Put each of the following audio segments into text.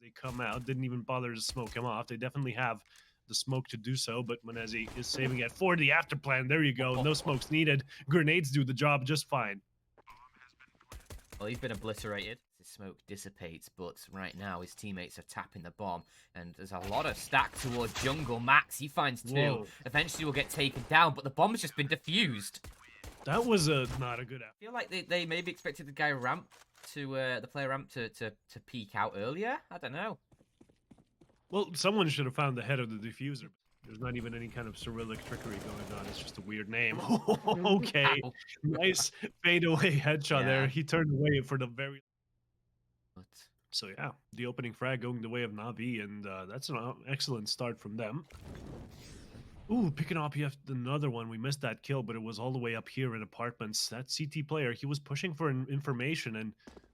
they come out. Didn't even bother to smoke him off. They definitely have the smoke to do so, but Menezi is saving it for the after plan. There you go. No smokes needed. Grenades do the job just fine. Well, he's been obliterated. The smoke dissipates, but right now his teammates are tapping the bomb, and there's a lot of stack towards jungle. MAXX, he finds two. Whoa. Eventually will get taken down, but the bomb's just been defused. That was not a good I feel like they maybe expected the guy ramp to the player ramp to peek out earlier. I don't know. Well, someone should have found the head of the diffuser. There's not even any kind of Cyrillic trickery going on. It's just a weird name. Okay. Nice fadeaway headshot there. He turned away for the very... So yeah, the opening frag going the way of Navi, and that's an excellent start from them. Ooh, picking up yet another one. We missed that kill, but it was all the way up here in apartments. That CT player, he was pushing for information, and,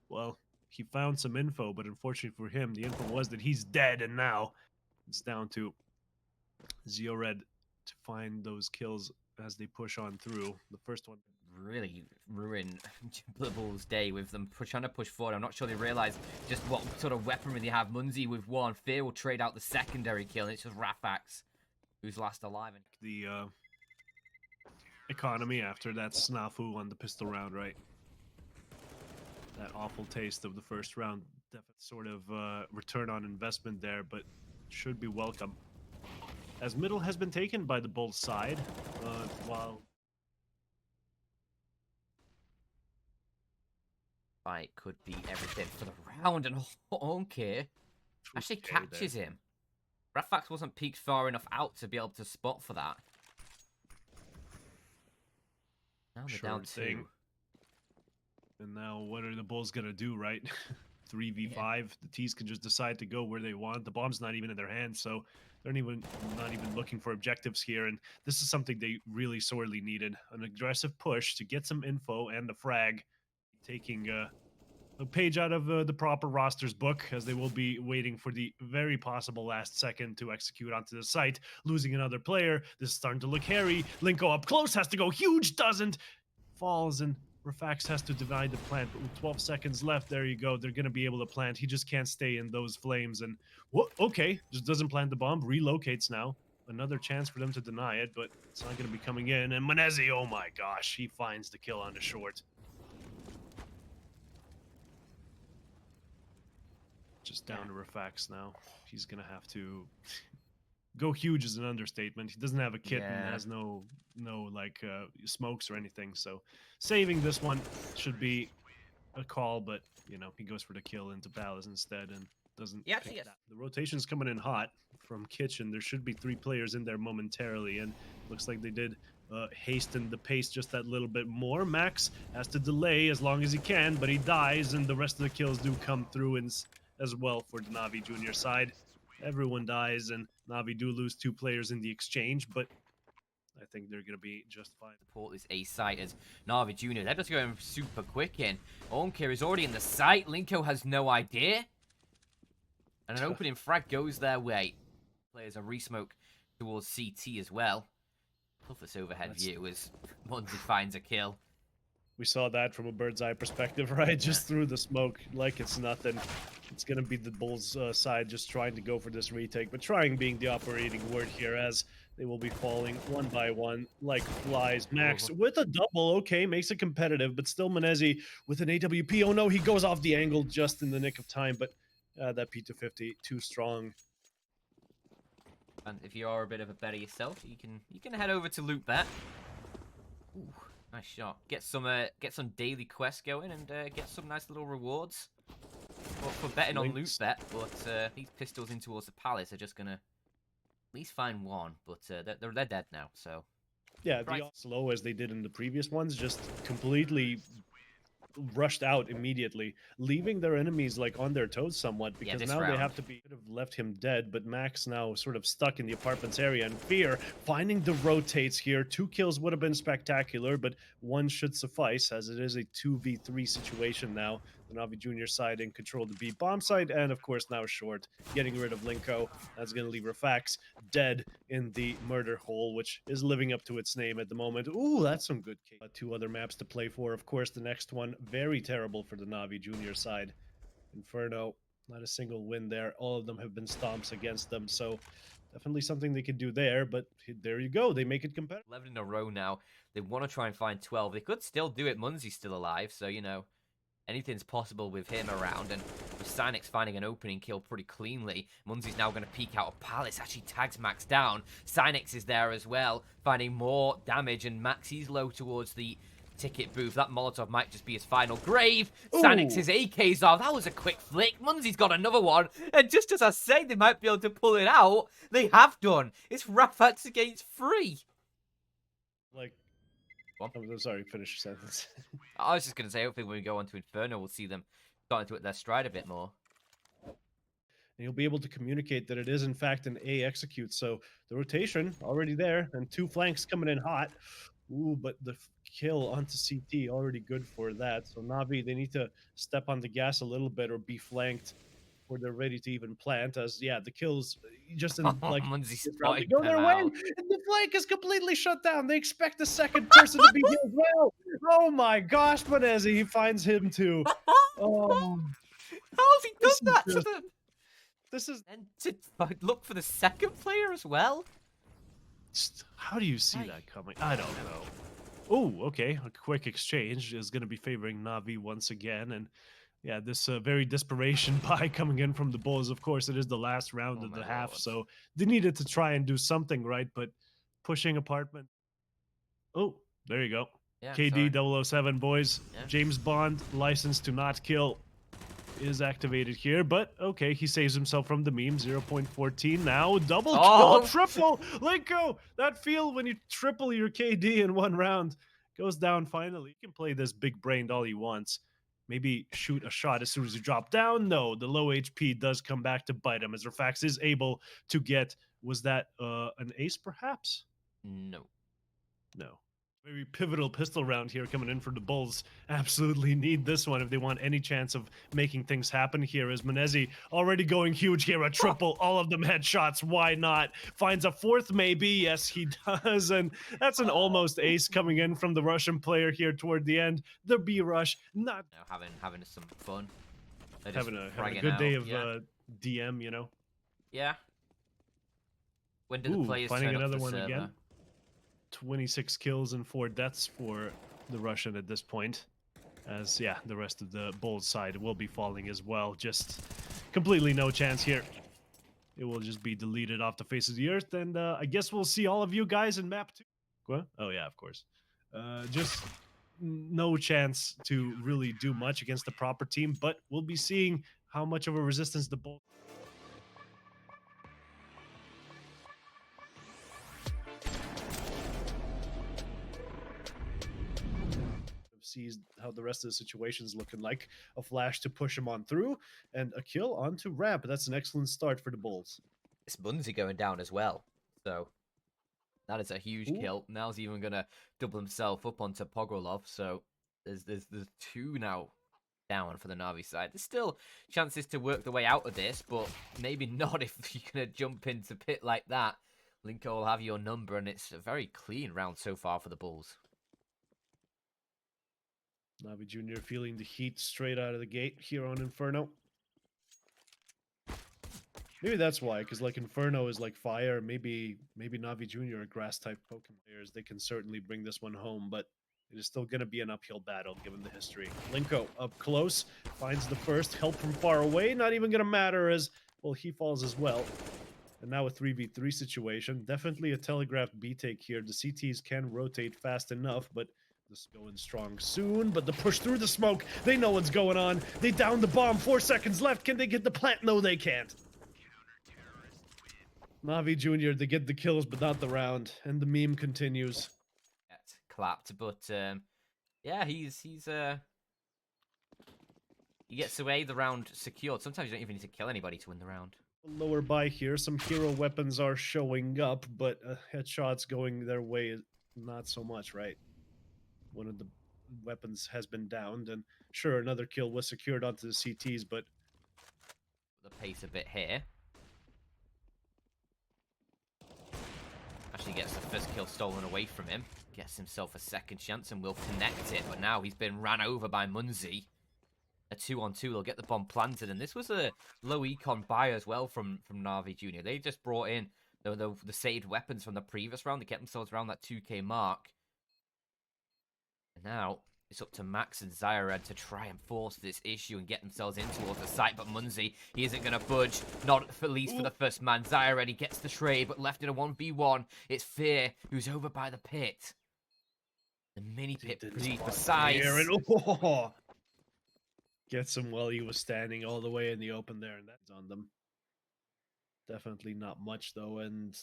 well, he found some info, but unfortunately for him, the info was that he's dead, and now it's down to zyored to find those kills as they push on through. The first one really ruin the Bulls' day with them trying to push forward. I'm not sure they realize just what sort of weaponry they have. Munzi with one. Fear will trade out the secondary kill, and it's just rafaxF who's last alive. The economy after that snafu on the pistol round, right? That awful taste of the first round. Definitely sort of return on investment there, but should be welcome. As middle has been taken by the Bulls side, while... Fight could be everything for the round, and Aunkere actually catches him. rafaxF wasn't peeked far enough out to be able to spot for that. Now they're down 2. And now what are the Bulls gonna do, right? 3v5. The T's can just decide to go where they want. The bomb's not even in their hands, so they're not even looking for objectives here. And this is something they really sorely needed. An aggressive push to get some info and the frag. Taking a page out of the proper roster's book, as they will be waiting for the very possible last second to execute onto the site. Losing another player. This is starting to look hairy. Linko up close, has to go huge, doesn't. Falls, and rafaxF has to divide the plant, but with 12 seconds left, there you go. They're going to be able to plant. He just can't stay in those flames. And, okay, just doesn't plant the bomb. Relocates now. Another chance for them to deny it, but it's not going to be coming in. And Menezi, oh my gosh, he finds the kill on the short. Just down to rafaxF now. He's going to have to... Go huge is an understatement. He doesn't have a kit and has no like smokes or anything. So saving this one should be a call, but you know, he goes for the kill into Palace instead and doesn't pick that. The rotation's coming in hot from Kitchen. There should be 3 players in there momentarily, and looks like they did hasten the pace just that little bit more. MAXX has to delay as long as he can, but he dies, and the rest of the kills do come through as well for the NAVI Junior side. Everyone dies, and NAVI do lose 2 players in the exchange, but I think they're going to be just fine. Support this A site as NAVI Junior. They're just going super quick in. Aunkere is already in the site. Linko has no idea. And an opening frag goes their way. Players are resmoke towards CT as well. Toughest overhead view as Munzi finds a kill. We saw that from a bird's eye perspective, right? Just through the smoke like it's nothing. It's going to be the Bulls' side just trying to go for this retake, but trying being the operating word here, as they will be falling one by one like flies. MAXX with a double, okay, makes it competitive, but still Menezi with an AWP. Oh no, he goes off the angle just in the nick of time, but that P250 too strong. And if you are a bit of a better yourself, you can head over to LOOT.BET. Ooh. Nice shot. Get some daily quests going and get some nice little rewards for betting on LOOT.BET. But these pistols in towards the Palace are just gonna at least find one. But they're dead now. So yeah, slow as they did in the previous ones, just completely rushed out immediately, leaving their enemies like on their toes somewhat, because now they have to be could have left him dead, but MAXX now sort of stuck in the apartments area, and Fear finding the rotates here. 2 kills would have been spectacular, but 1 should suffice, as it is a 2v3 situation now. The NAVI Junior side in control of the B bomb side, and of course now short, getting rid of Linko. That's going to leave rafaxF dead in the murder hole, which is living up to its name at the moment. Ooh, that's some good case. 2 other maps to play for. Of course, the next one, very terrible for the NAVI Junior side. Inferno Not a single win there. All of them have been stomps against them. So definitely something they could do there. But there you go. They make it competitive. 11 in a row now. They want to try and find 12. They could still do it. Munzy's still alive. So, you know, anything's possible with him around. And with Synyx finding an opening kill pretty cleanly, Munzy's now going to peek out of Palace. Actually tags MAXX down. Synyx is there as well, finding more damage. And MAXX, he's low towards the ticket booth. That Molotov might just be his final grave. Synyx's AK's off. That was a quick flick. Munzy's got another one. And just as I say they might be able to pull it out, they have done. It's rafaxF against 3. Like, What? I'm sorry, finish your sentence. I was just going to say, hopefully when we go on to Inferno, we'll see them starting to hit their stride a bit more. And you'll be able to communicate that it is, in fact, an A execute. So the rotation already there, and 2 flanks coming in hot. Ooh, but the kill onto CT already good for that. So Navi, they need to step on the gas a little bit or be flanked before they're ready to even plant. As yeah, the kills just in like Munzy they spotted go them their way, out. and the flank is completely shut down. They expect the second person to be here as well. Oh my gosh, Brehze, he finds him too. Oh, How's he this done that is to just- them? this is And to look for the second player as well? how do you see that coming? I don't know. Oh, okay. A quick exchange is going to be favoring Navi once again. And yeah, this very desperation buy coming in from the Bulls. Of course, it is the last round Oh of my the half. lord. So they needed to try and do something right. But pushing apartment. Oh, there you go. Yeah, KD sorry. 007, boys. Yeah. James Bond, license to not kill, is activated here, but okay, he saves himself from the meme. 0.14 now, double Oh. kill, triple, Linko. That feel when you triple your KD in one round goes down finally. You can play this big brained all he wants. Maybe shoot a shot as soon as you drop down. No, the low HP does come back to bite him as rafaxF is able to get, was that an ace perhaps? No. No. Very pivotal pistol round here coming in for the Bulls. Absolutely need this one if they want any chance of making things happen here. As Menezzi already going huge here, a triple, all of them headshots. Why not? Finds a fourth maybe. Yes, he does. And that's an almost ace coming in from the Russian player here toward the end. The B rush, not You know, having some fun. They're just having a bragging good day out, of yeah. DM, you know. Yeah. When did the Ooh, players finding turn up another the one server? again. 26 kills and 4 deaths for the Russian at this point. As, yeah, the rest of the Bulls side will be falling as well. Just completely no chance here. It will just be deleted off the face of the earth. And I guess we'll see all of you guys in map 2. What? Oh, yeah, of course. Just no chance to really do much against the proper team. But we'll be seeing how much of a resistance the Bulls... sees how the rest of the situation's looking like. A flash to push him on through, and a kill onto ramp. That's an excellent start for the Bulls. It's Munzy going down as well. So that is a huge kill. Now's even gonna double himself up onto Pogrolov. So there's 2 now down for the Navi side. There's still chances to work the way out of this, but maybe not if you're gonna jump into pit like that. Linko will have your number, and it's a very clean round so far for the Bulls. NAVI Junior feeling the heat straight out of the gate here on Inferno. Maybe that's why, because like Inferno is like fire. Maybe NAVI Junior are grass type Pokemon players. They can certainly bring this one home, but it is still going to be an uphill battle given the history. Linko up close, finds the first. Help from far away, not even going to matter as, well, he falls as well. And now a 3v3 situation. Definitely a telegraphed B take here. The CTs can rotate fast enough, but this going strong soon. But the push through the smoke, they know what's going on. They down the bomb, 4 seconds left. Can they get the plant? No, they can't. NAVI Junior, they get the kills, but not the round. And the meme continues. Get clapped, but yeah, he gets away the round secured. Sometimes you don't even need to kill anybody to win the round. Lower by here, some hero weapons are showing up, but headshots going their way, not so much, right? One of the weapons has been downed, and sure, another kill was secured onto the CTs, but the pace a bit here. Actually gets the first kill stolen away from him. Gets himself a second chance and will connect it, but now he's been ran over by Munzy. a 2-on-2. They'll get the bomb planted, and this was a low econ buy as well from NAVI Junior. They just brought in the saved weapons from the previous round. They kept themselves around that 2k mark. And now it's up to MAXX and zyored to try and force this issue and get themselves in towards the site. But Munzi, he isn't going to budge, not at least for the first man. zyored, he gets the trade, but left in a 1v1. It's Fear, who's over by the pit. The mini pit pretty precise. Gets him while he was standing all the way in the open there, and that's on them. Definitely not much, though, and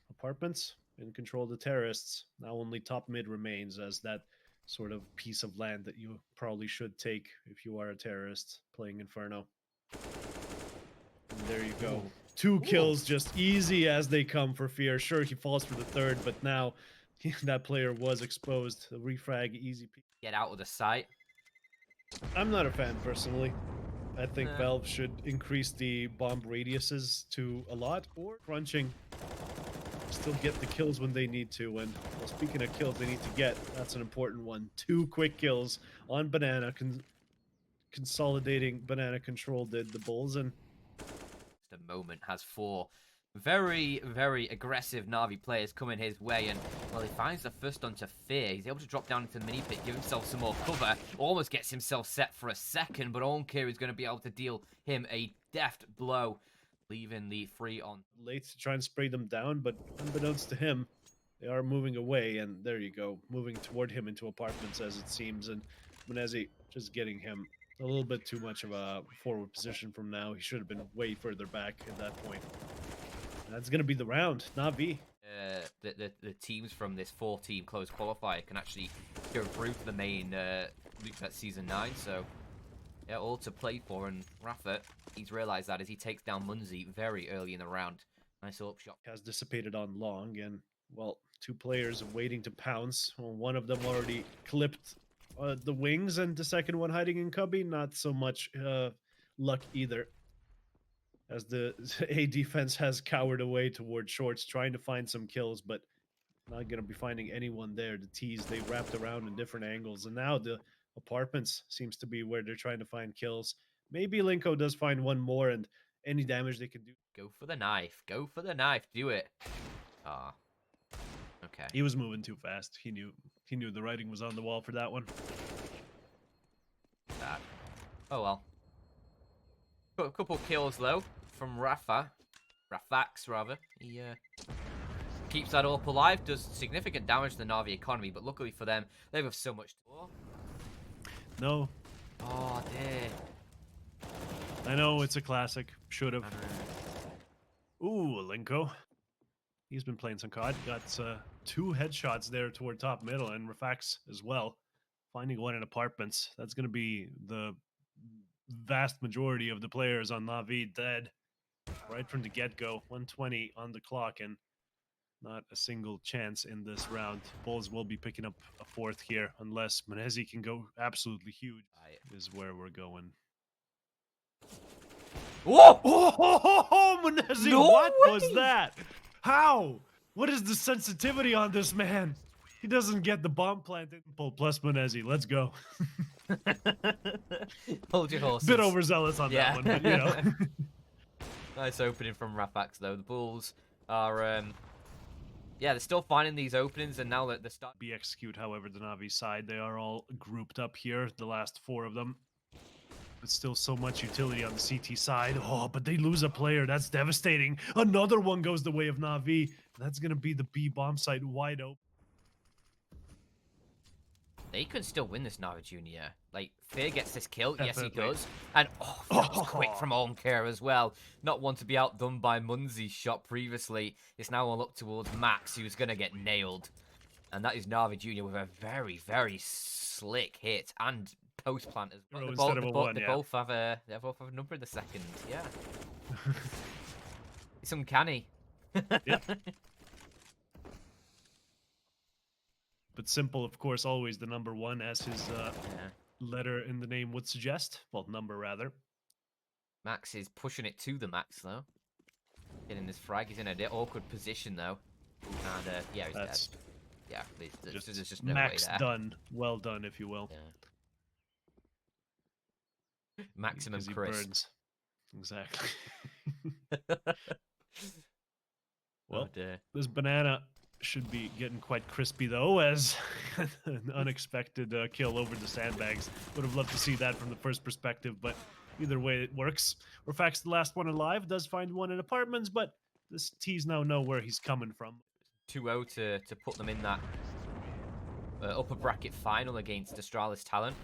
apartments in control of the terrorists. Now only top mid remains as that sort of piece of land that you probably should take if you are a terrorist playing Inferno. And there you go. Two kills, just easy as they come for Fear. Sure, he falls for the third, but now that player was exposed. The refrag, easy. Get out of the sight. I'm not a fan, personally. I think Valve should increase the bomb radiuses to a lot, or crunching. Still get the kills when they need to. And well, speaking of kills they need to get, that's an important one. 2 quick kills on Banana, consolidating Banana control did the Bulls. And the moment has 4 very, very aggressive Navi players coming his way, and well, he finds the first onto Fear. He's able to drop down into the mini pit, give himself some more cover, almost gets himself set for a second, but Aunkere is going to be able to deal him a deft blow, leaving the 3 on. Late to try and spray them down, but unbeknownst to him, they are moving away, and there you go, moving toward him into apartments as it seems, and Brehze just getting him a little bit too much of a forward position from now. He should have been way further back at that point. That's going to be the round, NAVI. The teams from this 4-team close qualifier can actually go through to the main LOOT.BET Season 9, so yeah, all to play for, and Rafa, he's realised that as he takes down Munzi very early in the round. Nice little shot. Has dissipated on long, and, well, 2 players waiting to pounce. Well, one of them already clipped the wings, and the second one hiding in cubby. Not so much luck either, as the A defense has cowered away toward shorts, trying to find some kills, but not going to be finding anyone there. The T's, they wrapped around in different angles, and now the apartments seems to be where they're trying to find kills. Maybe Linko does find one more, and any damage they can do. Go for the knife. Go for the knife. Do it. Ah. Okay. He was moving too fast. He knew the writing was on the wall for that one. That. Oh well. Got a couple kills though from rafaxF rather. He keeps that up alive, does significant damage to the Navi economy, but luckily for them, they have so much. No. Oh dear. I know, it's a classic. Should have. Ooh, Linko. He's been playing some COD. Got 2 headshots there toward top middle, and rafaxF as well. Finding one in apartments. That's going to be the vast majority of the players on NAVI dead right from the get-go. 120 on the clock, and not a single chance in this round. Bulls will be picking up a 4th here, unless Brehze can go absolutely huge. Is where we're going. Whoa! Oh, Brehze, No what way! was that? How? What is the sensitivity on this man? He doesn't get the bomb planted. Plus Brehze, let's go. Hold your horses. Bit overzealous on that one, but you know. Nice opening from rafaxF though. The Bulls are, yeah, they're still finding these openings, and now that they're starting be execute, however, the Navi side, they are all grouped up here, the last 4 of them. But still so much utility on the CT side. Oh, but they lose a player. That's devastating. Another one goes the way of NAVI. That's going to be the B bomb site wide open. They could still win this NAVI Junior. Like, Fear gets this kill. Definitely. Yes, he does. And, oh, that was quick from Aunkere as well. Not one to be outdone by Munzi's shot previously. It's now all up towards MAXX, who's going to get nailed. And that is NAVI Junior with a very, very slick hit and post plant as well. They both have a number in the second. Yeah. It's uncanny. Yep. But simple, of course, always the number 1, as his letter in the name would suggest. Well, number, rather. MAXX is pushing it to the MAXX, though. Getting this frag. He's in a bit awkward position, though. And, yeah, he's dead. Yeah, there's just no way MAXX there. done. Well done, if you will. Yeah. Maximum Because he crisp. burns. Exactly. Oh Well, dear. this banana should be getting quite crispy though, as an unexpected kill over the sandbags. Would have loved to see that from the first perspective, but either way it works. rafax's the last one alive, does find one in apartments, but this T's now know where he's coming from. 2-0 to put them in that upper bracket final against Astralis Talent.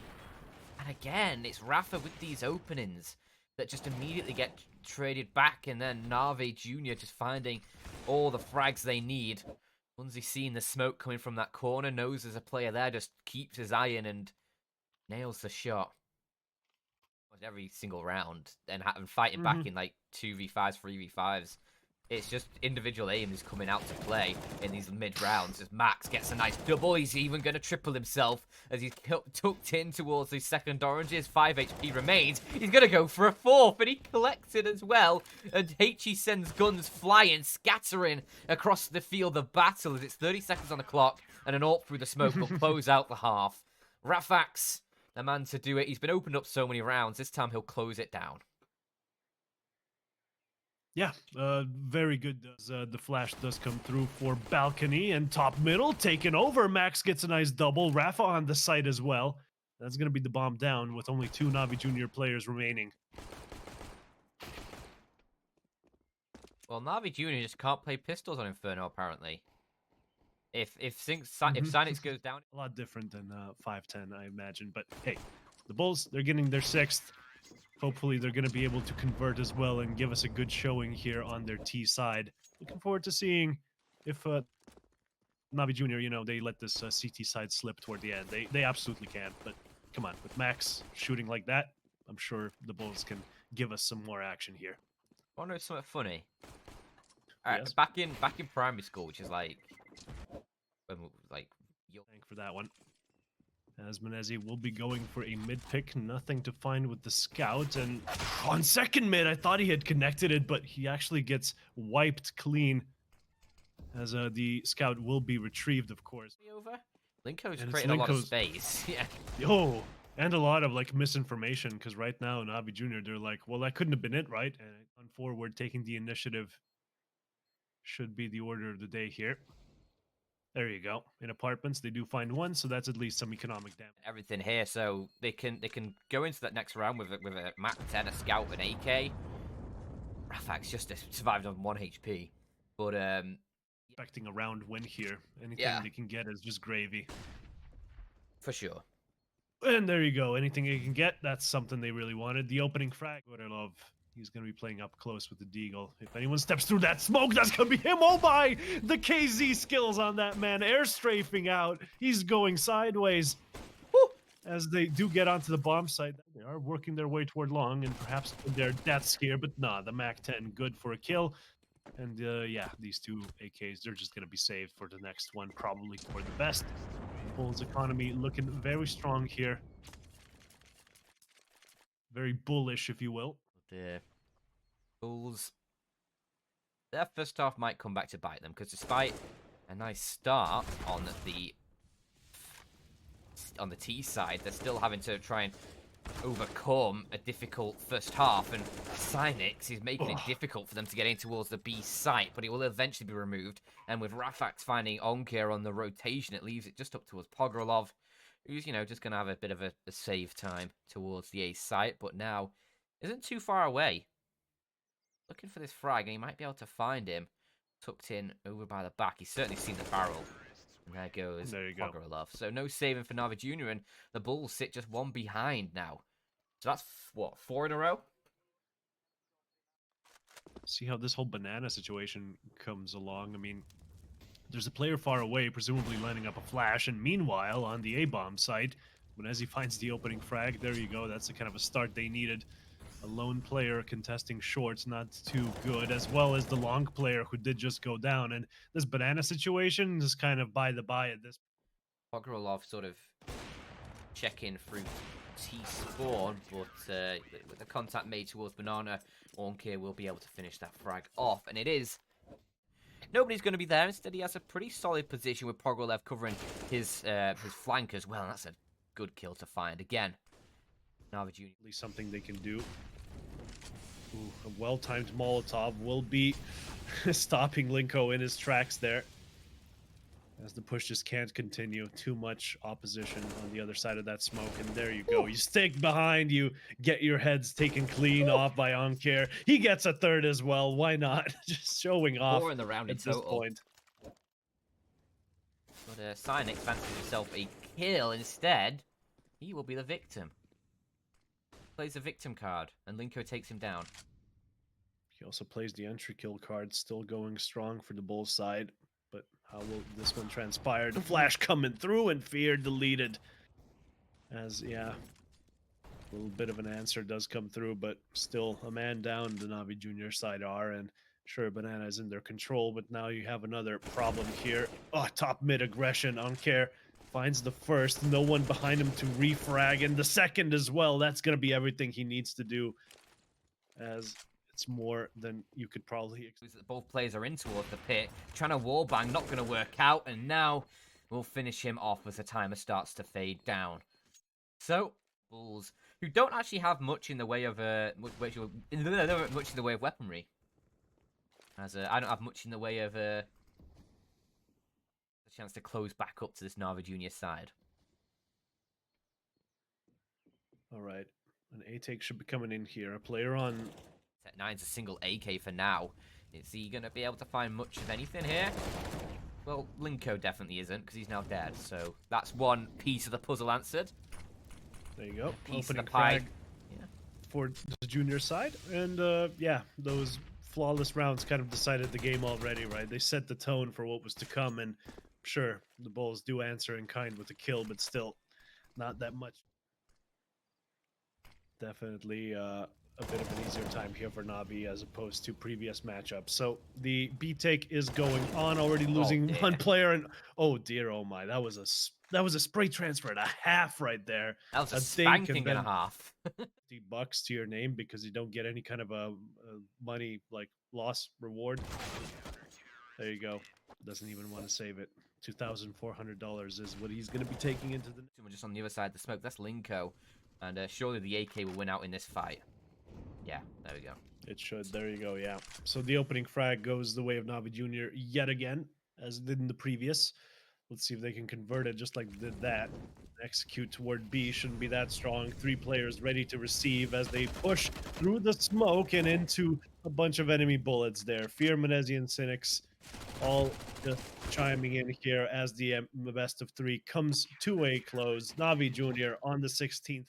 And again, it's Rafa with these openings that just immediately get traded back, and then NAVI Junior just finding all the frags they need. Once he's seen the smoke coming from that corner, knows there's a player there, just keeps his eye in and nails the shot. Every single round, and fighting back in like 2v5s, 3v5s. It's just individual aim is coming out to play in these mid-rounds. As MAXX gets a nice double, he's even going to triple himself as he's tucked in towards the second oranges. 5 HP remains. He's going to go for a fourth, and he collects it as well. And HE sends guns flying, scattering across the field of battle as it's 30 seconds on the clock, and an AWP through the smoke will close out the half. rafax's the man to do it. He's been opened up so many rounds. This time he'll close it down. Yeah, very good. The flash does come through for balcony and top middle taken over. MAXX gets a nice double. Rafa on the site as well. That's going to be the bomb down with only 2 NAVI Junior players remaining. Well, NAVI Junior just can't play pistols on Inferno apparently. If Synyx goes down, a lot different than 510, I imagine. But hey, the Bulls, they're getting their 6th. Hopefully they're going to be able to convert as well and give us a good showing here on their T side. Looking forward to seeing if NAVI Junior, you know, they let this CT side slip toward the end. They absolutely can. But come on, with MAXX shooting like that, I'm sure the Bulls can give us some more action here. I wonder if something funny. All right, Yes. back in primary school, which is like Thank for that one. As Menezzi will be going for a mid pick, nothing to find with the scout, and on second mid, I thought he had connected it, but he actually gets wiped clean. As the scout will be retrieved, of course. over. Linko's And it's creating a lot of Linko's- space. Yeah. Oh, and a lot of like misinformation, because right now NAVI Junior, they're like, well, that couldn't have been it, right? And on forward, taking the initiative should be the order of the day here. There you go. In apartments, they do find one, so that's at least some economic damage. Everything here, so they can go into that next round with a MAC 10, a scout, an AK. rafax's just survived on 1 HP, but Expecting a round win here. Anything they can get is just gravy. for sure. And there you go. Anything they can get, that's something they really wanted. The opening frag, what I love. He's going to be playing up close with the deagle. If anyone steps through that smoke, that's going to be him. Oh my! The KZ skills on that man. Air strafing out. He's going sideways. Woo! As they do get onto the bomb site, they are working their way toward long and perhaps their deaths here. But nah, the MAC 10 good for a kill. And yeah, these 2 AKs, they're just going to be saved for the next one, probably for the best. Bulls economy looking very strong here. Very bullish, if you will. The Bulls, their first half might come back to bite them, because despite a nice start on the T side, they're still having to try and overcome a difficult first half, and Synyx is making it difficult for them to get in towards the B site, but it will eventually be removed. And with rafax's finding Aunkere on the rotation, it leaves it just up towards Pogrelov, who's, you know, just going to have a bit of a save time towards the A site, but now isn't too far away. Looking for this frag, and he might be able to find him tucked in over by the back. He's certainly seen the barrel. And there goes Pogrelov. So no saving for NAVI Junior, and the Bulls sit just 1 behind now. So that's, what, 4 in a row? See how this whole banana situation comes along. I mean, there's a player far away, presumably lining up a flash, and meanwhile, on the A-bomb site, when he finds the opening frag, there you go, that's the kind of a start they needed. A lone player contesting shorts, not too good, as well as the long player who did just go down. And this banana situation is kind of by the by at this point. Pogrelov sort of checking through T-spawn, but with the contact made towards banana, Aunkere will be able to finish that frag off. And it is... Nobody's going to be there. Instead, he has a pretty solid position with Pogrelov covering his flank as well. And that's a good kill to find. Again, NAVI Junior. At least something they can do. Ooh, a well-timed Molotov will be stopping Linko in his tracks there. As the push just can't continue. Too much opposition on the other side of that smoke. And there you go. You stick behind, you get your heads taken clean off by Aunkere. He gets a third as well. Why not? Just showing off 4 in the round in at this total. point. But Synyx fancies himself a kill instead. He will be the victim. Plays the victim card, and Linko takes him down. He also plays the entry kill card, still going strong for the Bulls side. But how will this one transpire? The flash coming through and fear deleted. As, yeah, a little bit of an answer does come through, but still a man down the NAVI Junior side are. And sure, Banana is in their control, but now you have another problem here. Oh, top mid aggression. Aunkere finds the first. No one behind him to refrag. And the second as well. That's going to be everything he needs to do. As it's more than you could probably expect. Both players are in towards the pit, trying to wallbang, not going to work out, and now we'll finish him off as the timer starts to fade down. So, Bulls, who don't actually have much in the way of much in the way of weaponry, as I don't have much in the way of a chance to close back up to this NAVI Junior side. All right, an A-take should be coming in here. A player on Set 9's a single AK for now. Is he going to be able to find much of anything here? Well, Linko definitely isn't, because he's now dead. So that's one piece of the puzzle answered. There you go. Piece of Opening the pie. frag for the junior side. And yeah, those flawless rounds kind of decided the game already, right? They set the tone for what was to come. And sure, the Bulls do answer in kind with a kill, but still not that much. Definitely a bit of an easier time here for Navi as opposed to previous matchups. So the B take is going on, already losing one player, and oh dear, oh my, that was a spray transfer and a half right there. That was a spanking and a half. $50 to your name because you don't get any kind of a money like loss reward. There you go. Doesn't even want to save it. $2,400 is what he's going to be taking into the. Just on the other side of the smoke, that's Linko, and surely the AK will win out in this fight. Yeah, there we go. It should. There you go, yeah. So the opening frag goes the way of NAVI Junior yet again, as did in the previous. Let's see if they can convert it just like they did that. Execute toward B shouldn't be that strong. 3 players ready to receive as they push through the smoke and into a bunch of enemy bullets there. Fear, Menezi, and Synyx all just chiming in here as the best of 3 comes to a close. NAVI Junior on the 16th